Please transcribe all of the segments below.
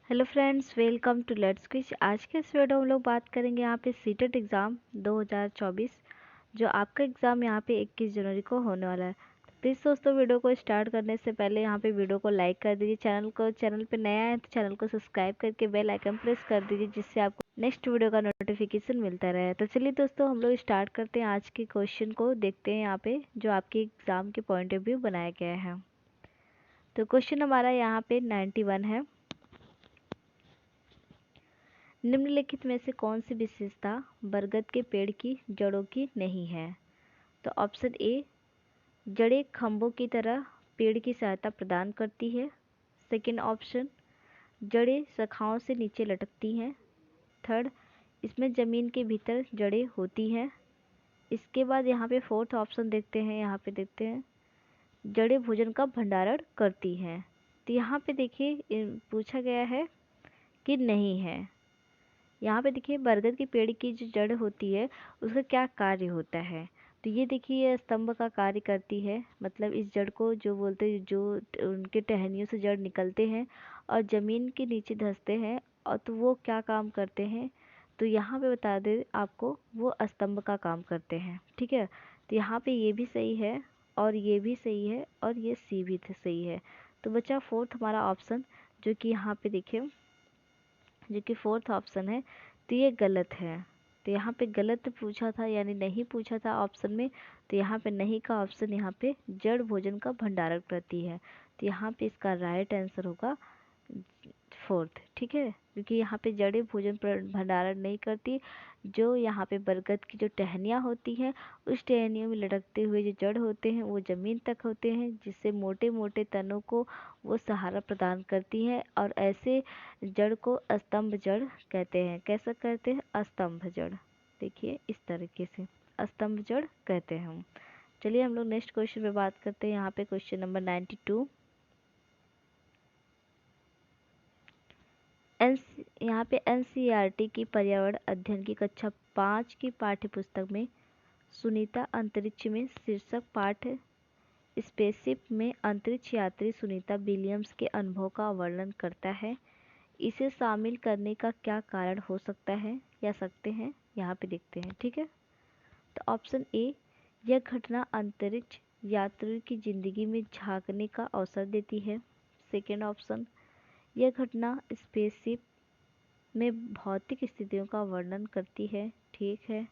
Hello friends, welcome to let's quiz. आज के इस वीडियो में हम लोग बात करेंगे यहाँ पे सीटेट एग्ज़ाम 2024 जो आपका एग्ज़ाम यहाँ पे 21 जनवरी को होने वाला है। तो प्लीज़ दोस्तों, वीडियो को स्टार्ट करने से पहले यहाँ पे वीडियो को लाइक कर दीजिए। चैनल पे नया है तो चैनल को सब्सक्राइब करके बेल आइकन प्रेस कर दीजिए, जिससे आपको नेक्स्ट वीडियो का नोटिफिकेशन मिलता रहे। तो चलिए दोस्तों, हम लोग स्टार्ट करते हैं। आज के क्वेश्चन को देखते हैं यहाँ पे जो आपके एग्ज़ाम के पॉइंट ऑफ व्यू बनाया गया है। तो क्वेश्चन हमारा यहाँ पे 91 है। निम्नलिखित में से कौन सी विशेषता बरगद के पेड़ की जड़ों की नहीं है? तो ऑप्शन ए, जड़ें खंभों की तरह पेड़ की सहायता प्रदान करती है। सेकंड ऑप्शन, जड़ें शाखाओं से नीचे लटकती हैं। थर्ड, इसमें ज़मीन के भीतर जड़ें होती हैं। इसके बाद यहाँ पे फोर्थ ऑप्शन देखते हैं। यहाँ पे देखते हैं जड़ें भोजन का भंडारण करती हैं। तो यहाँ पे देखिए पूछा गया है कि नहीं है। यहाँ पे देखिए बरगद के पेड़ की जो जड़ होती है उसका क्या कार्य होता है? तो ये देखिए ये स्तंभ का कार्य करती है। मतलब इस जड़ को जो बोलते हैं, जो उनके टहनियों से जड़ निकलते हैं और ज़मीन के नीचे धंसते हैं, और तो वो क्या काम करते हैं? तो यहाँ पे बता दें आपको, वो स्तंभ का काम करते हैं। ठीक है, तो यहाँ पे ये भी सही है और ये भी सही है और ये सी भी सही है। तो बचा फोर्थ हमारा ऑप्शन, जो कि यहाँ पे देखिए जो कि फोर्थ ऑप्शन है। तो ये गलत है। तो यहाँ पे गलत पूछा था, यानी नहीं पूछा था ऑप्शन में। तो यहाँ पे नहीं का ऑप्शन, यहाँ पे जड़ भोजन का भंडारण करती है। तो यहाँ पे इसका राइट आंसर होगा फोर्थ। ठीक है, क्योंकि यहाँ पे जड़ें भोजन भंडारण नहीं करती। जो यहाँ पे बरगद की जो टहनियाँ होती हैं, उस टहनियों में लटकते हुए जो जड़ होते हैं वो ज़मीन तक होते हैं, जिससे मोटे मोटे तनों को वो सहारा प्रदान करती हैं। और ऐसे जड़ को स्तंभ जड़ कहते हैं। कैसा कहते हैं? स्तंभ जड़। देखिए इस तरीके से स्तंभ जड़ कहते हैं हम। चलिए हम लोग नेक्स्ट क्वेश्चन पे बात करते हैं। यहाँ पे क्वेश्चन नंबर 92। यहाँ पे एनसीईआरटी की पर्यावरण अध्ययन की कक्षा 5 की पाठ्यपुस्तक में सुनीता अंतरिक्ष में शीर्षक पाठ स्पेसशिप में अंतरिक्ष यात्री सुनीता विलियम्स के अनुभव का वर्णन करता है। इसे शामिल करने का क्या कारण हो सकता है या सकते हैं? यहाँ पे देखते हैं। ठीक है, तो ऑप्शन ए, यह घटना अंतरिक्ष यात्रियों की जिंदगी में झांकने का अवसर देती है। सेकेंड ऑप्शन, यह घटना स्पेसशिप में भौतिक स्थितियों का वर्णन करती है। ठीक है,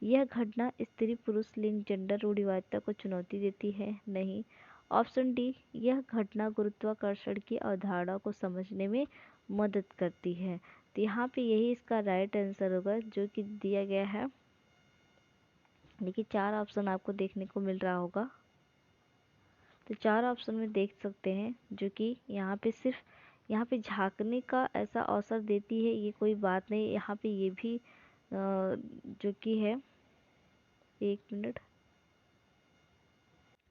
यह घटना स्त्री पुरुष लिंग जेंडर रूढ़िवादिता को चुनौती देती है। नहीं। ऑप्शन डी, यह घटना गुरुत्वाकर्षण की अवधारणा को समझने में मदद करती है। तो यहाँ पे यही इसका राइट आंसर होगा, जो कि दिया गया है। देखिए चार ऑप्शन आपको देखने को मिल रहा होगा। तो चार ऑप्शन में देख सकते हैं, जो कि यहाँ पे सिर्फ यहाँ पे झांकने का ऐसा अवसर देती है, ये कोई बात नहीं। यहाँ पे ये भी जो कि है, एक मिनट।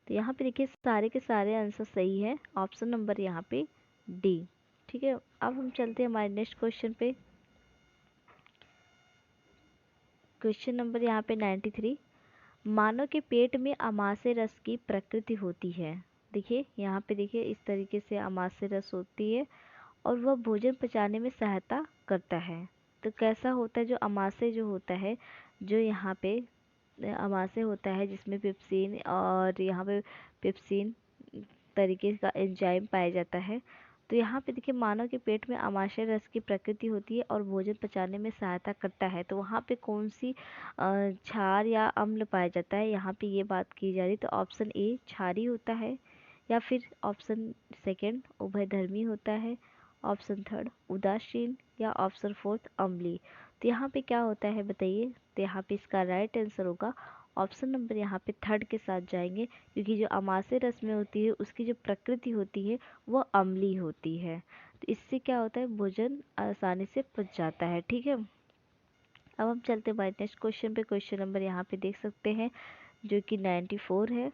तो यहाँ पे देखिए सारे के सारे आंसर सही है। ऑप्शन नंबर यहाँ पे डी। ठीक है, अब हम चलते हैं हमारे नेक्स्ट क्वेश्चन पे। क्वेश्चन नंबर यहाँ पे 93। मानव के पेट में आमाशय रस की प्रकृति होती है। देखिए यहाँ पे देखिए इस तरीके से आमाशय रस होती है और वह भोजन पचाने में सहायता करता है। तो कैसा होता है? जो आमाशय जो होता है, जो यहाँ पे आमाशय होता है जिसमें पेप्सिन और यहाँ पे पेप्सिन तरीके का एंजाइम पाया जाता है। तो यहाँ पे देखिए मानव के पेट में आमाशय रस की प्रकृति होती है और भोजन पचाने में सहायता करता है। तो वहाँ पे कौन सी क्षार या अम्ल पाया जाता है? यहाँ पे ये बात की जा रही। तो ऑप्शन ए क्षारी होता है, या फिर ऑप्शन सेकंड उभयधर्मी होता है, ऑप्शन थर्ड उदासीन, या ऑप्शन फोर्थ अम्लीय। तो यहाँ पे क्या होता है बताइए? तो यहाँ पे इसका राइट आंसर होगा ऑप्शन नंबर यहाँ पे थर्ड के साथ जाएंगे, क्योंकि जो आमाशय रस में होती है उसकी जो प्रकृति होती है वो अम्लीय होती है। तो इससे क्या होता है? भोजन आसानी से पच जाता है। ठीक है, अब हम चलते हैं नेक्स्ट क्वेश्चन पे। क्वेश्चन नंबर यहाँ पे देख सकते हैं, जो कि 94 है।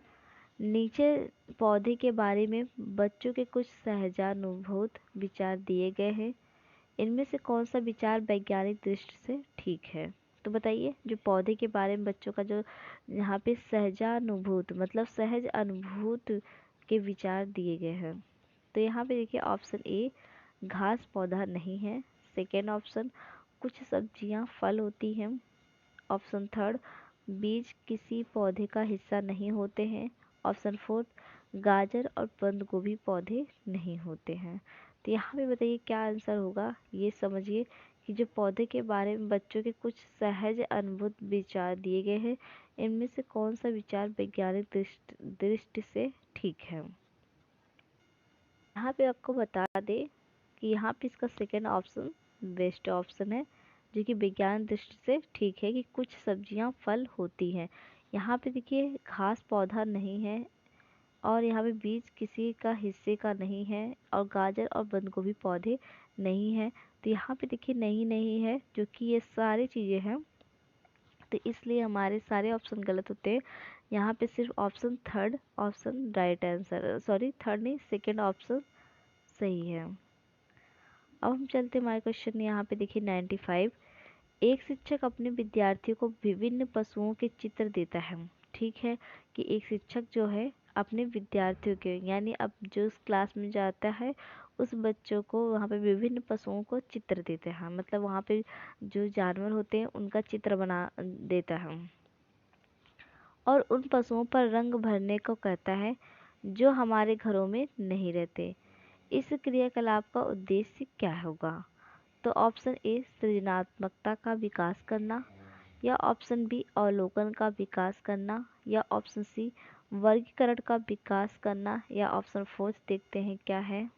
नीचे पौधे के बारे में बच्चों के कुछ सहजानुभूत विचार दिए गए हैं। इनमें से कौन सा विचार वैज्ञानिक दृष्टि से ठीक है? तो बताइए, जो पौधे के बारे में बच्चों का जो यहाँ पे सहजानुभूत मतलब सहज अनुभूत के विचार दिए गए हैं। तो यहाँ पे देखिए ऑप्शन ए, घास पौधा नहीं है। सेकेंड ऑप्शन, कुछ सब्जियां फल होती हैं। ऑप्शन थर्ड, बीज किसी पौधे का हिस्सा नहीं होते हैं। ऑप्शन फोर्थ, गाजर और बंद गोभी पौधे नहीं होते हैं। तो यहाँ पे बताइए क्या आंसर होगा। ये समझिए कि जो पौधे के बारे में बच्चों के कुछ सहज अनुभूत विचार दिए गए हैं, इनमें से कौन सा विचार वैज्ञानिक दृष्टि से ठीक है। यहाँ पे आपको बता दें कि यहाँ पे इसका सेकेंड ऑप्शन बेस्ट ऑप्शन है, जो कि विज्ञान दृष्टि से ठीक है कि कुछ सब्जियां फल होती हैं। यहाँ पे देखिए घास पौधा नहीं है, और यहाँ पे बीज किसी का हिस्से का नहीं है, और गाजर और बंद गोभी पौधे नहीं है। तो यहाँ पे देखिए नहीं नहीं है, जो कि ये सारी चीज़ें हैं। तो इसलिए हमारे सारे ऑप्शन गलत होते हैं। यहाँ पे सिर्फ option third option right answer, sorry third नहीं, सेकेंड ऑप्शन सही है। अब हम चलते हमारे क्वेश्चन यहाँ पे देखिए 95। एक शिक्षक अपने विद्यार्थियों को विभिन्न पशुओं के चित्र देता है। ठीक है, कि एक शिक्षक जो है अपने विद्यार्थियों के, यानी अब जो उस क्लास में जाता है उस बच्चों को वहाँ पे विभिन्न पशुओं को चित्र देते हैं, मतलब वहाँ पे जो जानवर होते हैं उनका चित्र बना देता है, और उन पशुओं पर रंग भरने को कहता है जो हमारे घरों में नहीं रहते। इस क्रियाकलाप का उद्देश्य क्या होगा। तो ऑप्शन ए सृजनात्मकता का विकास करना, या ऑप्शन बी अवलोकन का विकास करना, या ऑप्शन सी वर्गीकरण का विकास करना, या ऑप्शन फोर्थ देखते हैं क्या है,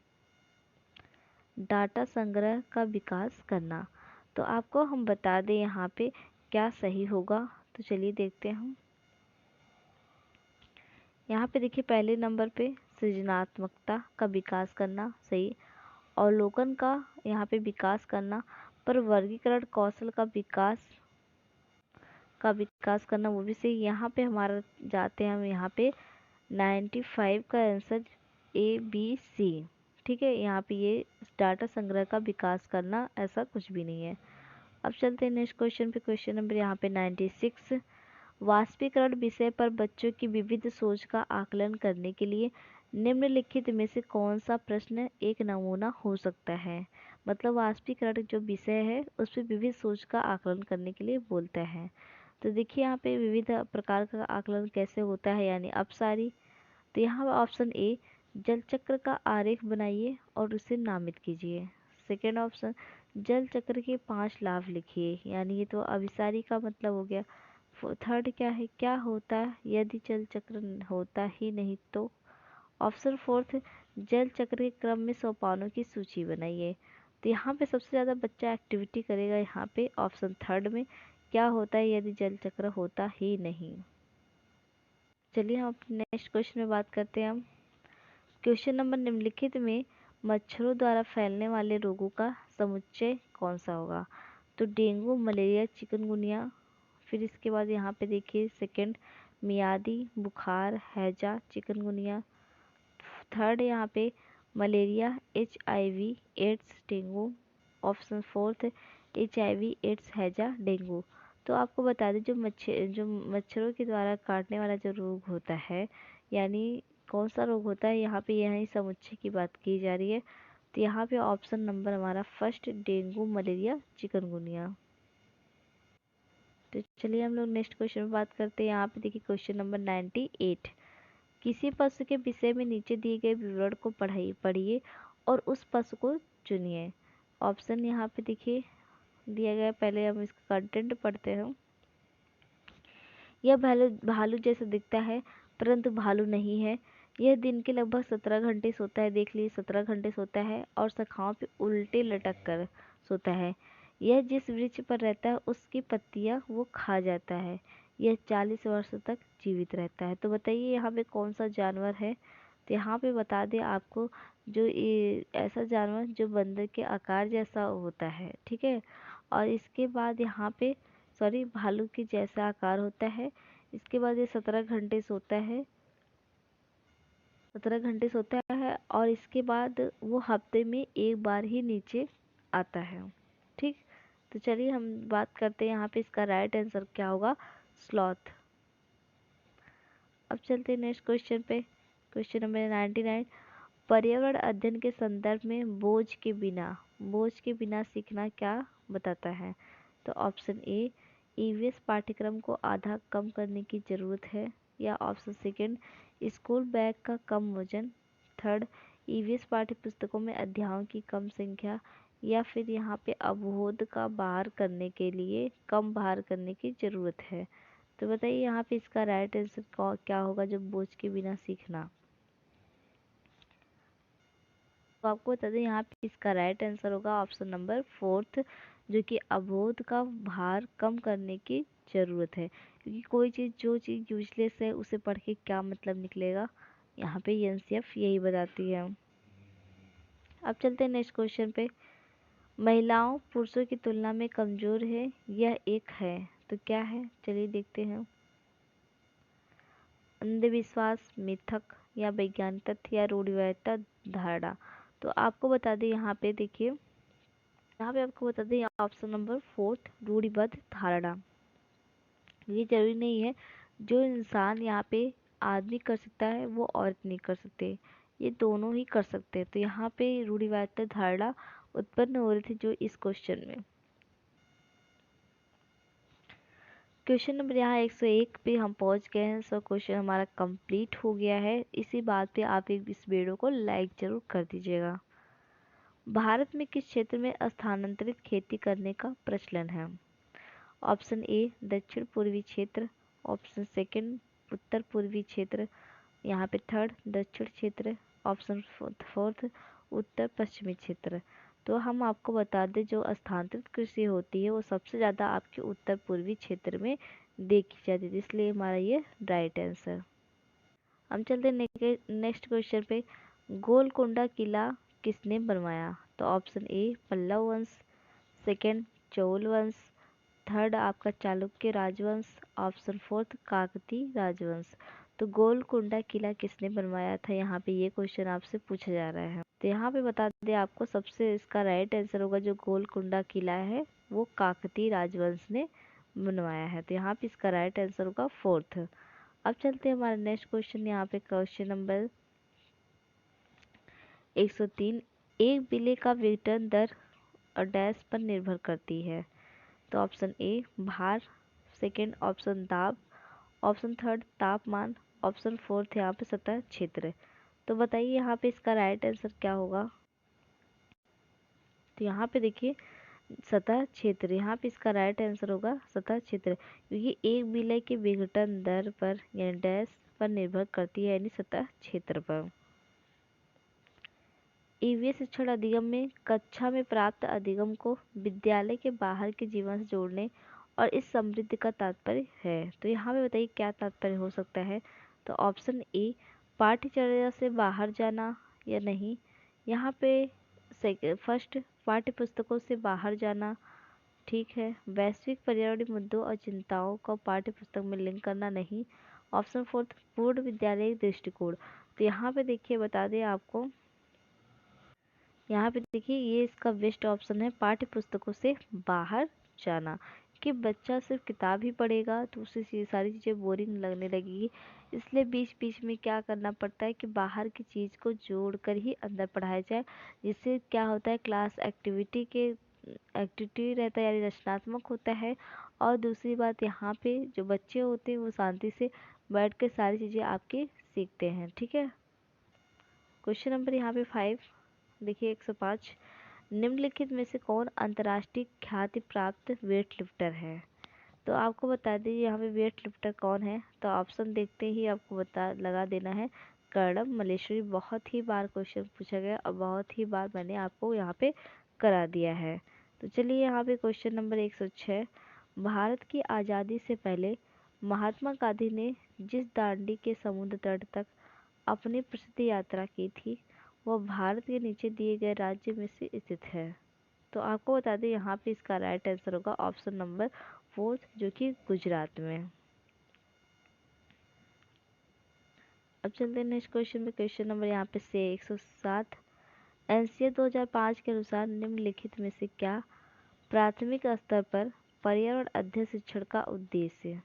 डाटा संग्रह का विकास करना। तो आपको हम बता दें यहाँ पे क्या सही होगा। तो चलिए देखते हैं हम। यहाँ पे देखिए पहले नंबर पे सृजनात्मकता का विकास करना सही, अवलोकन का यहाँ पे विकास करना, पर वर्गीकरण कौशल का विकास करना वो भी सही। यहाँ पे हमारा जाते हैं हम यहाँ पे 95 का आंसर ए बी सी। ठीक है, यहाँ पे ये डाटा संग्रह का विकास करना ऐसा कुछ भी नहीं है। अब चलते हैं नेक्स्ट क्वेश्चन पे। क्वेश्चन नंबर यहाँ पे 96। वाष्पीकरण विषय पर बच्चों की विविध सोच का आकलन करने के लिए निम्नलिखित में से कौन सा प्रश्न एक नमूना हो सकता है। मतलब वाष्पीकरण जो विषय है उस पर विविध सोच का आकलन करने के लिए बोलता है। तो देखिए यहाँ पे विविध प्रकार का आकलन कैसे होता है, यानी अपसारी। तो यहाँ ऑप्शन ए, जल चक्र का आरेख बनाइए और उसे नामित कीजिए। सेकेंड ऑप्शन, जल चक्र के 5 लाभ लिखिए, यानी ये तो अभिसारी का मतलब हो गया। थर्ड क्या है, क्या होता है यदि जल चक्र होता ही नहीं तो। ऑप्शन फोर्थ, जल चक्र के क्रम में सोपानों की सूची बनाइए। तो यहाँ पे सबसे ज़्यादा बच्चा एक्टिविटी करेगा यहाँ पे ऑप्शन थर्ड में, क्या होता है यदि जल चक्र होता ही नहीं। चलिए हम नेक्स्ट क्वेश्चन में बात करते हैं हम। क्वेश्चन नंबर, निम्नलिखित में मच्छरों द्वारा फैलने वाले रोगों का समुच्चय कौन सा होगा। तो डेंगू, मलेरिया, चिकनगुनिया। फिर इसके बाद यहाँ पे देखिए सेकंड, मियादी बुखार, हैजा, चिकनगुनिया। थर्ड यहाँ पे malaria, HIV AIDS, dengue. Option fourth, HIV AIDS, हैजा, डेंगू। तो आपको बता दें जो मच्छरों के द्वारा काटने वाला जो रोग होता है, यानी कौन सा रोग होता है, यहाँ पे यही समुच्चय की बात की जा रही है। तो यहाँ पे ऑप्शन नंबर हमारा फर्स्ट, डेंगू, मलेरिया, चिकनगुनिया। तो चलिए हम लोग नेक्स्ट क्वेश्चन में बात करते हैं। यहाँ पे देखिए क्वेश्चन नंबर 98। किसी पशु के विषय में नीचे दिए गए विवरण को पढ़िए और उस पशु को चुनिए। ऑप्शन यहाँ पे देखिए दिया गया, पहले हम इसका कंटेंट पढ़ते हैं। यह भालू भालू जैसा दिखता है परंतु भालू नहीं है। यह दिन के लगभग 17 घंटे सोता है, देख लीजिए 17 घंटे सोता है, और शाखाओं पे उल्टे लटक कर सोता है। यह जिस वृक्ष पर रहता है उसकी पत्तियां वो खा जाता है। यह 40 वर्ष तक जीवित रहता है। तो बताइए यहाँ पे कौन सा जानवर है। तो यहाँ पे बता दें आपको, जो ये ऐसा जानवर जो बंदर के आकार जैसा होता है, ठीक है, और इसके बाद यहाँ पे सॉरी भालू के जैसा आकार होता है। इसके बाद ये 17 घंटे सोता है, 17 घंटे सोता है, और इसके बाद वो हफ्ते में एक बार ही नीचे आता है। ठीक, तो चलिए हम बात करते हैं यहाँ पे इसका राइट आंसर क्या होगा, स्लॉथ। अब चलते हैं नेक्स्ट क्वेश्चन पे। Question number 99। पर्यावरण अध्ययन के संदर्भ में बोझ के बिना सीखना क्या बताता है? तो ऑप्शन ए, ईवीएस पाठ्यक्रम को आधा कम करने की ज़रूरत है, या ऑप्शन सेकंड, स्कूल बैग का कम वजन, थर्ड, ईवीएस पाठ्य पुस्तकों में अध्यायों की कम संख्या, या फिर यहाँ पे अवरोध का बाहर करने के लिए कम बाहर करने की ज़रूरत है। तो बताइए यहाँ पे इसका राइट आंसर क्या होगा, जो बोझ के बिना सीखना। तो आपको बता दें यहाँ पे इसका राइट आंसर होगा ऑप्शन नंबर फोर्थ, जो कि अवरोध का भार कम करने की ज़रूरत है। क्योंकि कोई चीज़, जो चीज़ यूजलेस है, उसे पढ़ के क्या मतलब निकलेगा, यहाँ पे एनसीएफ यही बताती है। अब चलते हैं नेक्स्ट क्वेश्चन पे। महिलाओं पुरुषों की तुलना में कमज़ोर है, यह एक है, तो क्या है? चलिए देखते हैं। अंधविश्वास, मिथक, या वैज्ञानिक तथ्य, या रूढ़िवादिता धारणा। तो आपको बता दें यहाँ पे देखिए, यहाँ पे आपको बता दें ऑप्शन नंबर फोर्थ, रूढ़िबद्ध धारणा। ये जरूरी नहीं है जो इंसान यहाँ पे आदमी कर सकता है वो औरत नहीं कर सकते, ये दोनों ही कर सकते हैं। तो यहाँ पे रूढ़िवादिता धारणा उत्पन्न हो रही थी जो इस क्वेश्चन में। क्वेश्चन नंबर यहाँ 101 पे हम पहुँच गए हैं। सो क्वेश्चन हमारा कंप्लीट हो गया है। इसी बात पे आप एक इस वीडियो को लाइक ज़रूर कर दीजिएगा। भारत में किस क्षेत्र में स्थानांतरित खेती करने का प्रचलन है? ऑप्शन ए, दक्षिण पूर्वी क्षेत्र, ऑप्शन सेकंड, उत्तर पूर्वी क्षेत्र, यहाँ पे थर्ड, दक्षिण क्षेत्र, ऑप्शन फोर्थ, उत्तर पश्चिमी क्षेत्र। तो हम आपको बता दें, जो स्थानांतरित कृषि होती है वो सबसे ज़्यादा आपके उत्तर पूर्वी क्षेत्र में देखी जाती है, इसलिए हमारा ये राइट आंसर। हम चलते हैं नेक्स्ट क्वेश्चन पे। गोलकोंडा किला किसने बनवाया? तो ऑप्शन ए, पल्लव वंश, सेकंड, चोल वंश, थर्ड आपका चालुक्य राजवंश, ऑप्शन फोर्थ, काकतीय राजवंश। तो गोलकोंडा किला किसने बनवाया था, यहाँ पे ये क्वेश्चन आपसे पूछा जा रहा है। तो यहाँ पे बता दें आपको, सबसे इसका राइट आंसर होगा, जो गोलकोंडा किला है वो काकतीय राजवंश ने बनवाया है। तो यहाँ पे इसका राइट आंसर होगा फोर्थ। अब चलते हैं हमारा नेक्स्ट क्वेश्चन, यहाँ पे क्वेश्चन नंबर 103। एक बिल्ली का विघटन दर और डैश पर निर्भर करती है? तो ऑप्शन ए, भार, सेकंड ऑप्शन दाब, ऑप्शन थर्ड तापमान, ऑप्शन फोर्थ यहाँ पे सतह क्षेत्र। तो बताइए यहाँ पे इसका राइट आंसर क्या होगा? तो यहाँ पे देखिए सतह क्षेत्र, यहाँ पे इसका राइट आंसर होगा सतह क्षेत्र, क्योंकि एक विलय के विघटन दर पर यानी डैश पर निर्भर करती है, यानी सतह क्षेत्र पर। ईवीएस शिक्षण अधिगम में कक्षा में प्राप्त अधिगम को विद्यालय के बाहर के जीवन से जोड़ने और इस समृद्धि का तात्पर्य है। तो यहाँ पे बताइए क्या तात्पर्य हो सकता है? तो ऑप्शन ए, पाठ्यचर्या से बाहर जाना, या नहीं, यहाँ पे फर्स्ट, पाठ्य पुस्तकों से बाहर जाना, ठीक है, वैश्विक पर्यावरणीय मुद्दों और चिंताओं को पाठ्य पुस्तक में लिंक करना, नहीं, ऑप्शन फोर्थ, पूर्ण विद्यालय दृष्टिकोण। तो यहाँ पे देखिए बता दें आपको, यहाँ पे देखिए ये इसका बेस्ट ऑप्शन है, पाठ्य पुस्तकों से बाहर जाना। कि बच्चा सिर्फ किताब ही पढ़ेगा तो उसे ये सारी चीज़ें बोरिंग लगने लगेगी, इसलिए बीच बीच में क्या करना पड़ता है कि बाहर की चीज़ को जोड़कर ही अंदर पढ़ाया जाए, जिससे क्या होता है, क्लास एक्टिविटी रहता है, यानी रचनात्मक होता है। और दूसरी बात, यहाँ पे जो बच्चे होते हैं वो शांति से बैठ कर सारी चीज़ें आपके सीखते हैं। ठीक है, क्वेश्चन नंबर यहाँ पे 5 देखिए 105। निम्नलिखित में से कौन अंतर्राष्ट्रीय ख्याति प्राप्त वेट लिफ्टर है? तो आपको बता दीजिए यहाँ पे वेट लिफ्टर कौन है। तो ऑप्शन देखते ही आपको बता लगा देना है, कर्णम मल्लेश्वरी। बहुत ही बार क्वेश्चन पूछा गया और बहुत ही बार मैंने आपको यहाँ पे करा दिया है। तो चलिए यहाँ पे क्वेश्चन नंबर 106। भारत की आज़ादी से पहले महात्मा गांधी ने जिस दांडी के समुद्र तट तक अपनी प्रसिद्ध यात्रा की थी वह भारत के नीचे दिए गए राज्य में से स्थित है। तो आपको बता दें यहाँ पे इसका राइट आंसर होगा ऑप्शन नंबर फोर्थ, जो कि गुजरात में। अब चलते हैं नेक्स्ट क्वेश्चन में। क्वेश्चन नंबर यहाँ पे से 107। एनसीए 2005 के अनुसार निम्नलिखित में से क्या प्राथमिक स्तर पर पर्यावरण अध्ययन शिक्षण का उद्देश्य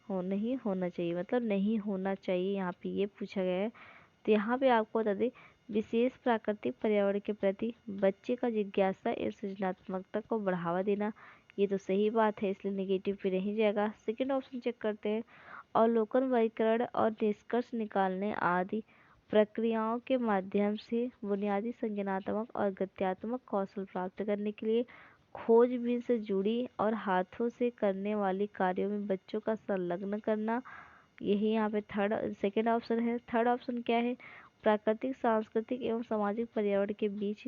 नहीं होना चाहिए, मतलब नहीं होना चाहिए, यहाँ पे ये पूछा गया है। तो यहाँ पे आपको बता दें, विशेष प्राकृतिक पर्यावरण के प्रति बच्चे का जिज्ञासा एवं सृजनात्मकता को बढ़ावा देना, ये तो सही बात है, इसलिए नेगेटिव पे नहीं जाएगा। सेकंड ऑप्शन चेक करते हैं, अवलोकन, वर्गीकरण और निष्कर्ष निकालने आदि प्रक्रियाओं के माध्यम से बुनियादी संज्ञानात्मक और गत्यात्मक कौशल प्राप्त करने के लिए खोजबीन से जुड़ी और हाथों से करने वाली कार्यों में बच्चों का संलग्न करना, यही यहाँ पे सेकंड ऑप्शन है। थर्ड ऑप्शन क्या है, प्राकृतिक, सांस्कृतिक एवं सामाजिक पर्यावरण के बीच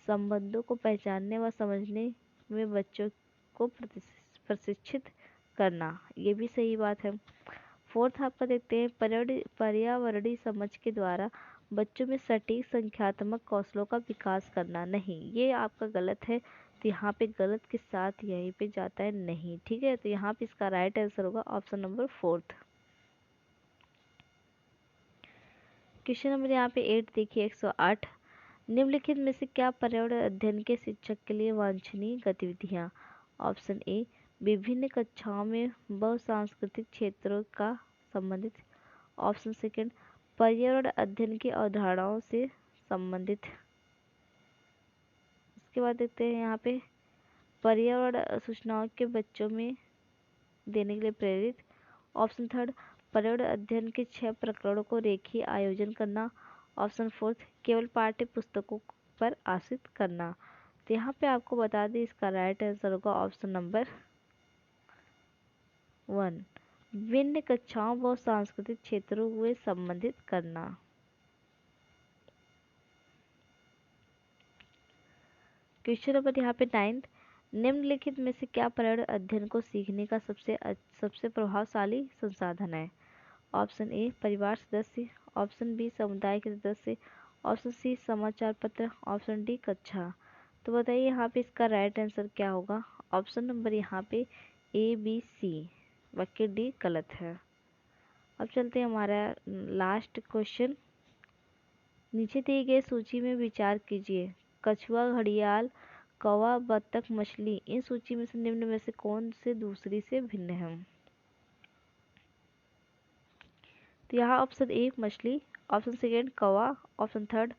संबंधों को पहचानने व समझने में बच्चों को प्रशिक्षित करना, ये भी सही बात है। फोर्थ आपका देखते हैं, पर्यावरणीय समझ के द्वारा बच्चों में सटीक संख्यात्मक कौशलों का विकास करना, नहीं, ये आपका गलत है। तो यहाँ पे गलत के साथ यहीं पे जाता है नहीं, ठीक है। तो यहाँ पे इसका राइट आंसर होगा option number fourth. Question number यहाँ पे 8 देखिए, 108, निम्नलिखित में से क्या पर्यावरण अध्ययन के शिक्षक के लिए वांछनीय गतिविधियाँ। ऑप्शन ए, विभिन्न कक्षाओं में बहुसांस्कृतिक क्षेत्रों का संबंधित। ऑप्शन सेकंड, पर्यावरण अध्ययन की अवधारणाओं से संबंधित। इसके बाद देखते हैं यहाँ पे, पर्यावरण सूचनाओं के बच्चों में देने के लिए प्रेरित। ऑप्शन थर्ड, पर्यावरण अध्ययन के 6 प्रकरणों को रेखीय आयोजन करना। ऑप्शन फोर्थ, केवल पाठ्य पुस्तकों पर आश्रित करना। तो यहाँ पे आपको बता दें, इसका राइट आंसर होगा ऑप्शन नंबर 1, विभिन्न कक्षाओं व सांस्कृतिक क्षेत्रों में संबंधित करना। क्वेश्चन नंबर यहाँ पे 9, निम्नलिखित में से क्या पर्यावरण अध्ययन को सीखने का सबसे प्रभावशाली संसाधन है। ऑप्शन ए, परिवार सदस्य। ऑप्शन बी, समुदाय के सदस्य। ऑप्शन सी, समाचार पत्र। ऑप्शन डी, कक्षा। तो बताइए यहाँ पे इसका राइट आंसर क्या होगा। ऑप्शन नंबर यहाँ पे ए, बी, सी, बाकी डी गलत है। अब चलते हैं हमारा लास्ट क्वेश्चन। नीचे दिए गए सूची में विचार कीजिए, कछुआ, घड़ियाल, कौवा, बत्तख, मछली, इन सूची में से निम्न में से कौन से दूसरी से भिन्न है। तो यहाँ ऑप्शन ए मछली, ऑप्शन सेकेंड कौवा, ऑप्शन थर्ड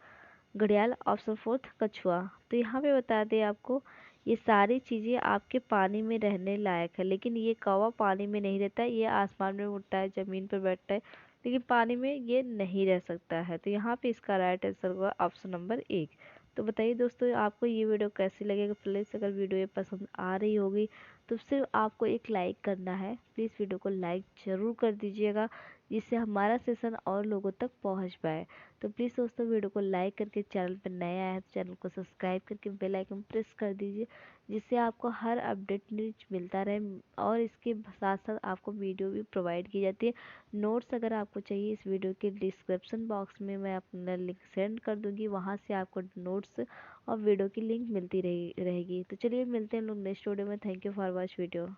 घड़ियाल, ऑप्शन फोर्थ कछुआ। तो यहाँ पे बता दें आपको, ये सारी चीज़ें आपके पानी में रहने लायक है, लेकिन ये कौवा पानी में नहीं रहता है, ये आसमान में उड़ता है, ज़मीन पर बैठता है, लेकिन पानी में ये नहीं रह सकता है। तो यहाँ पे इसका राइट आंसर होगा ऑप्शन नंबर 1। तो बताइए दोस्तों, आपको ये वीडियो कैसी लगेगा। प्लीज़ अगर वीडियो ये पसंद आ रही होगी तो सिर्फ आपको एक लाइक करना है। प्लीज़ वीडियो को लाइक ज़रूर कर दीजिएगा, जिससे हमारा सेशन और लोगों तक पहुंच पाए। तो प्लीज़ दोस्तों, वीडियो को लाइक करके, चैनल पर नए आए हैं तो चैनल को सब्सक्राइब करके बेल आइकन प्रेस कर दीजिए, जिससे आपको हर अपडेट न्यूज मिलता रहे। और इसके साथ साथ आपको वीडियो भी प्रोवाइड की जाती है। नोट्स अगर आपको चाहिए, इस वीडियो के डिस्क्रिप्शन बॉक्स में मैं अपना लिंक सेंड कर दूंगी, वहाँ से आपको नोट्स और वीडियो की लिंक मिलती रहेगी। तो चलिए मिलते हैं लोग नेक्स्ट वीडियो में। Thank you for watch video.